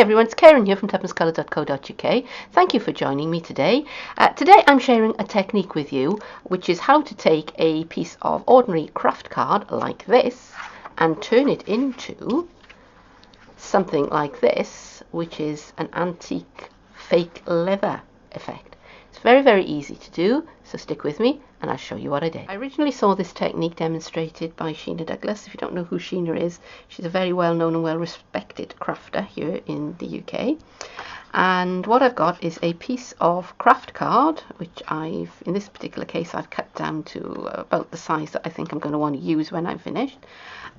everyone, it's Keren here from tuppencecoloured.co.uk. Thank you for joining me today. Today I'm sharing a technique with you, which is how to take a piece of ordinary craft card like this and turn it into something like this, which is an antique fake leather effect. It's very, very easy to do, so stick with me and I'll show you what I did. I originally saw this technique demonstrated by Sheena Douglas. If you don't know who Sheena is, she's a very well-known and well-respected crafter here in the UK. And what I've got is a piece of craft card, which in this particular case, I've cut down to about the size that I think I'm going to want to use when I'm finished.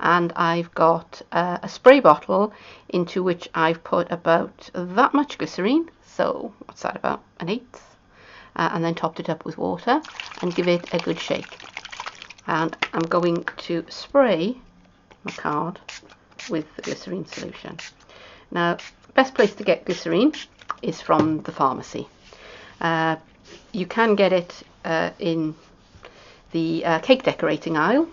And I've got a spray bottle into which I've put about that much glycerine. So what's that, about an eighth? And then topped it up with water and give it a good shake. And I'm going to spray my card with the glycerine solution. Now, best place to get glycerine is from the pharmacy. You can get it in the cake decorating aisle,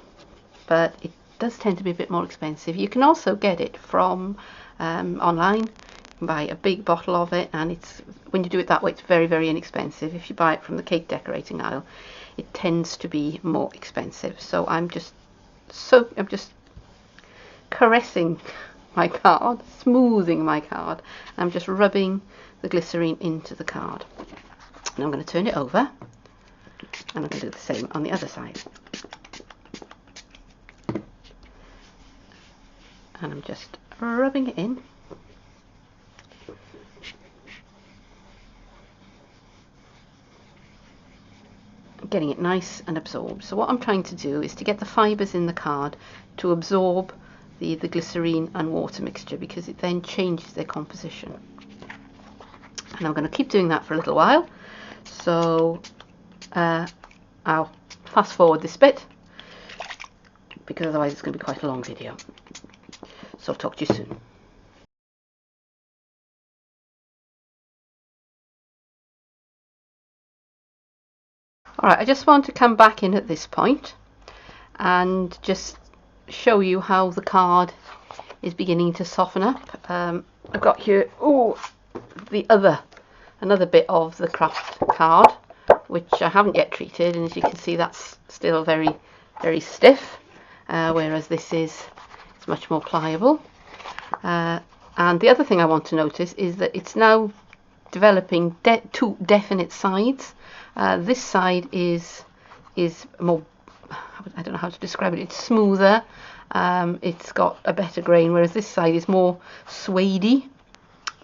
but it does tend to be a bit more expensive. You can also get it from online. Buy a big bottle of it, and when you do it that way, it's very, very inexpensive. If you buy it from the cake decorating aisle, it tends to be more expensive. So I'm just caressing my card, smoothing my card. I'm just rubbing the glycerine into the card. And I'm going to turn it over, and I'm going to do the same on the other side. And I'm just rubbing it in. Getting it nice and absorbed. So what I'm trying to do is to get the fibres in the card to absorb the glycerine and water mixture, because it then changes their composition. And I'm going to keep doing that for a little while. So I'll fast forward this bit, because otherwise it's going to be quite a long video. So I'll talk to you soon. Alright, I just want to come back in at this point and just show you how the card is beginning to soften up. I've got here another bit of the Kraft card, which I haven't yet treated, and as you can see, that's still very, very stiff, whereas this is much more pliable. And the other thing I want to notice is that it's now developing two definite sides. This side is more, I don't know how to describe it, it's smoother, it's got a better grain, whereas this side is more suedey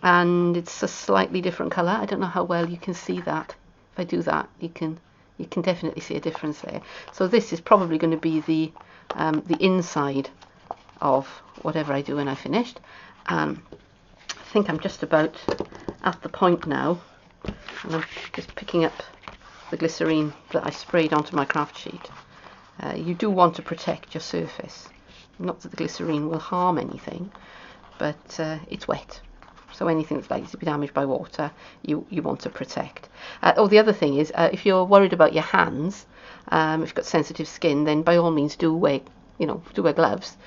and it's a slightly different colour. I don't know how well you can see that. If I do that, you can definitely see a difference there. So this is probably going to be the inside of whatever I do when I finished. I think I'm just about at the point now, and I'm just picking up the glycerine that I sprayed onto my craft sheet. You do want to protect your surface. Not that the glycerine will harm anything, but it's wet. So anything that's likely to be damaged by water, you want to protect. The other thing is, if you're worried about your hands, if you've got sensitive skin, then by all means do wear gloves.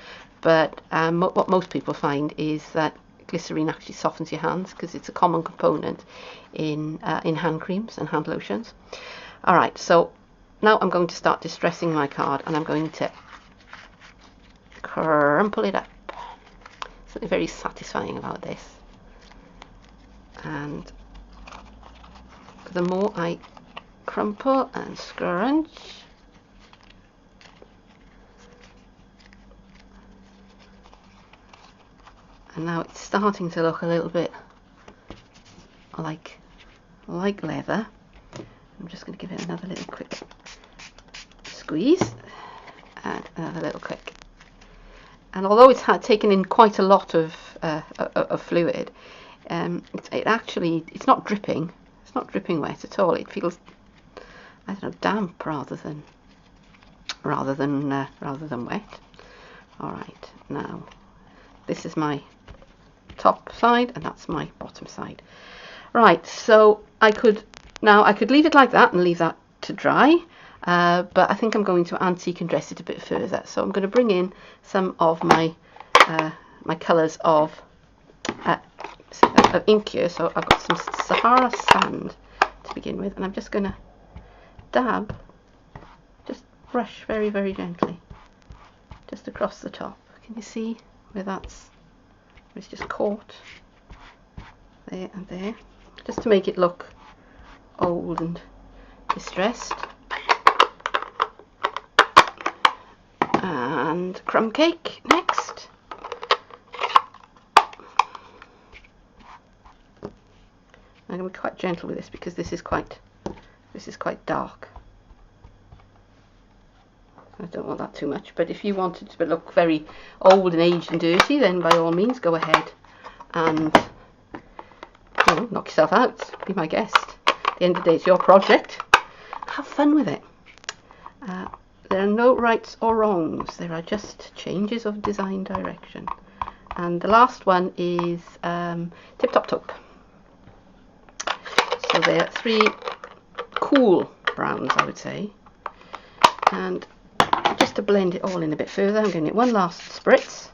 But what most people find is that glycerine actually softens your hands, because it's a common component in hand creams and hand lotions. Alright, so now I'm going to start distressing my card, and I'm going to crumple it up. Something very satisfying about this. And the more I crumple and scrunch, and now it's starting to look a little bit like leather. I'm just going to give it another little quick squeeze and another little quick. And although it's taken in quite a lot of fluid, it's not dripping. It's not dripping wet at all. It feels, I don't know, damp rather than wet. All right, now this is my top side and that's my bottom side. Right, so I could leave it like that and leave that to dry, but I think I'm going to antique and dress it a bit further. So I'm going to bring in some of my my colours of of ink here, so I've got some Sahara sand to begin with, and I'm just going to dab, just brush very, very gently, just across the top. Can you see where it's just caught? There and there, just to make it look old and distressed. And crumb cake next. I'm going to be quite gentle with this because this is quite dark. I don't want that too much, but if you wanted to look very old and aged and dirty, then by all means go ahead and knock yourself out. Be my guest. At the end of the day, it's your project. Have fun with it. There are no rights or wrongs. There are just changes of design direction. And the last one is Tip Top Taupe. So there are 3 cool browns, I would say. And just to blend it all in a bit further, I'm giving it one last spritz.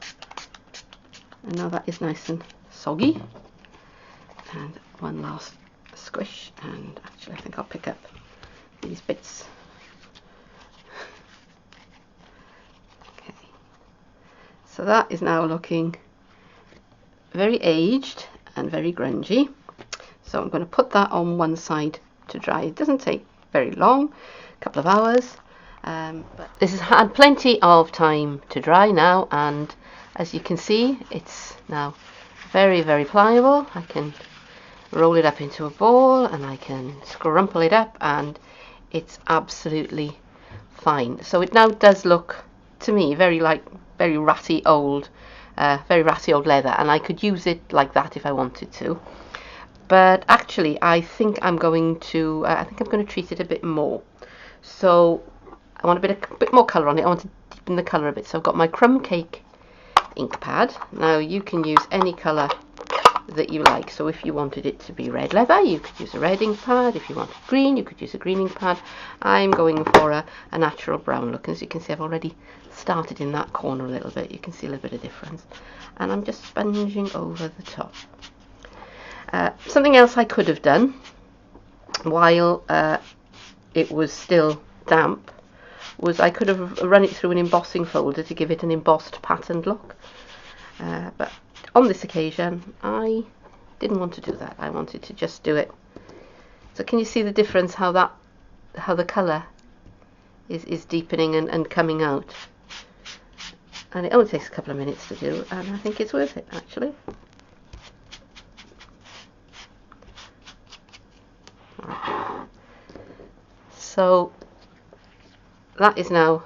And now that is nice and soggy. And one last squish. And actually, I think I'll pick up these bits. Okay. So that is now looking very aged and very grungy. So I'm going to put that on one side to dry. It doesn't take very long, a couple of hours. But this has had plenty of time to dry now, and as you can see, it's now very, very pliable. I can roll it up into a ball and I can scrumple it up, and it's absolutely fine. So it now does look to me very ratty old leather, and I could use it like that if I wanted to. But actually, I think I'm going to treat it a bit more. So I want a bit more colour on it. I want to deepen the colour a bit. So I've got my crumb cake ink pad. Now you can use any colour that you like. So if you wanted it to be red leather, you could use a red ink pad. If you wanted green, you could use a green ink pad. I'm going for a natural brown look. As you can see, I've already started in that corner a little bit. You can see a little bit of difference. And I'm just sponging over the top. Something else I could have done while it was still damp was I could have run it through an embossing folder to give it an embossed patterned look. But on this occasion, I didn't want to do that. I wanted to just do it. So can you see the difference, how the colour is deepening and coming out? And it only takes a couple of minutes to do, and I think it's worth it actually. So that is now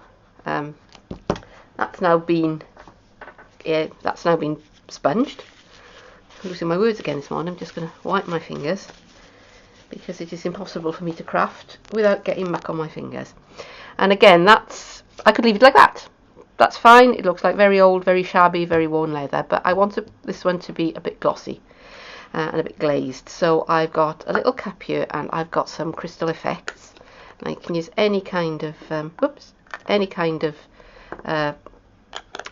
that's now been sponged. I'm losing my words again this morning. I'm just going to wipe my fingers because it is impossible for me to craft without getting muck on my fingers. And again, I could leave it like that. That's fine. It looks like very old, very shabby, very worn leather, but I want this one to be a bit glossy and a bit glazed. So I've got a little cap here, and I've got some crystal effects. And I can use any kind of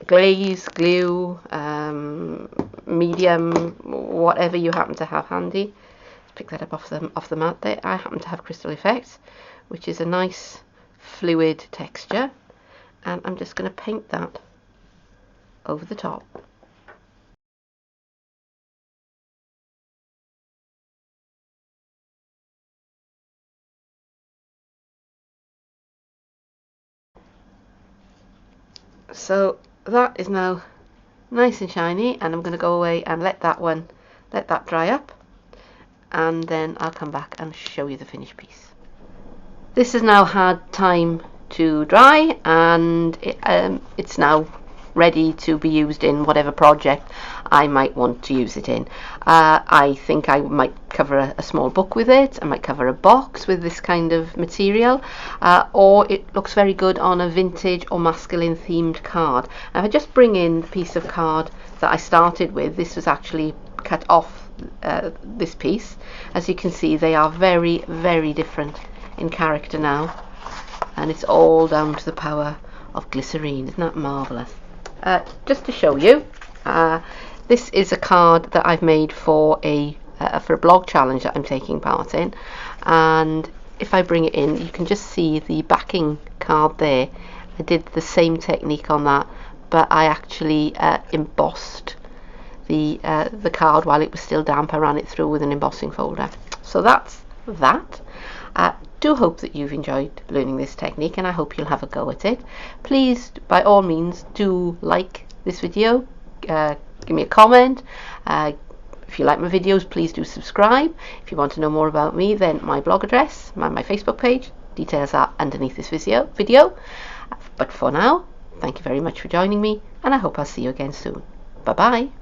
glaze, glue, medium, whatever you happen to have handy. Let's pick that up off the mat there. I happen to have crystal effects, which is a nice fluid texture, and I'm just going to paint that over the top. So that is now nice and shiny, and I'm going to go away and let that dry up, and then I'll come back and show you the finished piece. This has now had time to dry, and it's now ready to be used in whatever project I might want to use it in. I think I might cover a small book with it. I might cover a box with this kind of material, or it looks very good on a vintage or masculine themed card. Now, if I just bring in the piece of card that I started with, this was actually cut off this piece. As you can see, they are very, very different in character now, and it's all down to the power of glycerine. Isn't that marvellous? Just to show you, This is a card that I've made for a blog challenge that I'm taking part in, and if I bring it in, you can just see the backing card there. I did the same technique on that, but I actually embossed the card while it was still damp. I ran it through with an embossing folder. So that's that. Do hope that you've enjoyed learning this technique, and I hope you'll have a go at it. Please, by all means, do like this video, give me a comment. If you like my videos, please do subscribe. If you want to know more about me, then my blog address, my Facebook page, details are underneath this video. But for now, thank you very much for joining me, and I hope I'll see you again soon. Bye bye.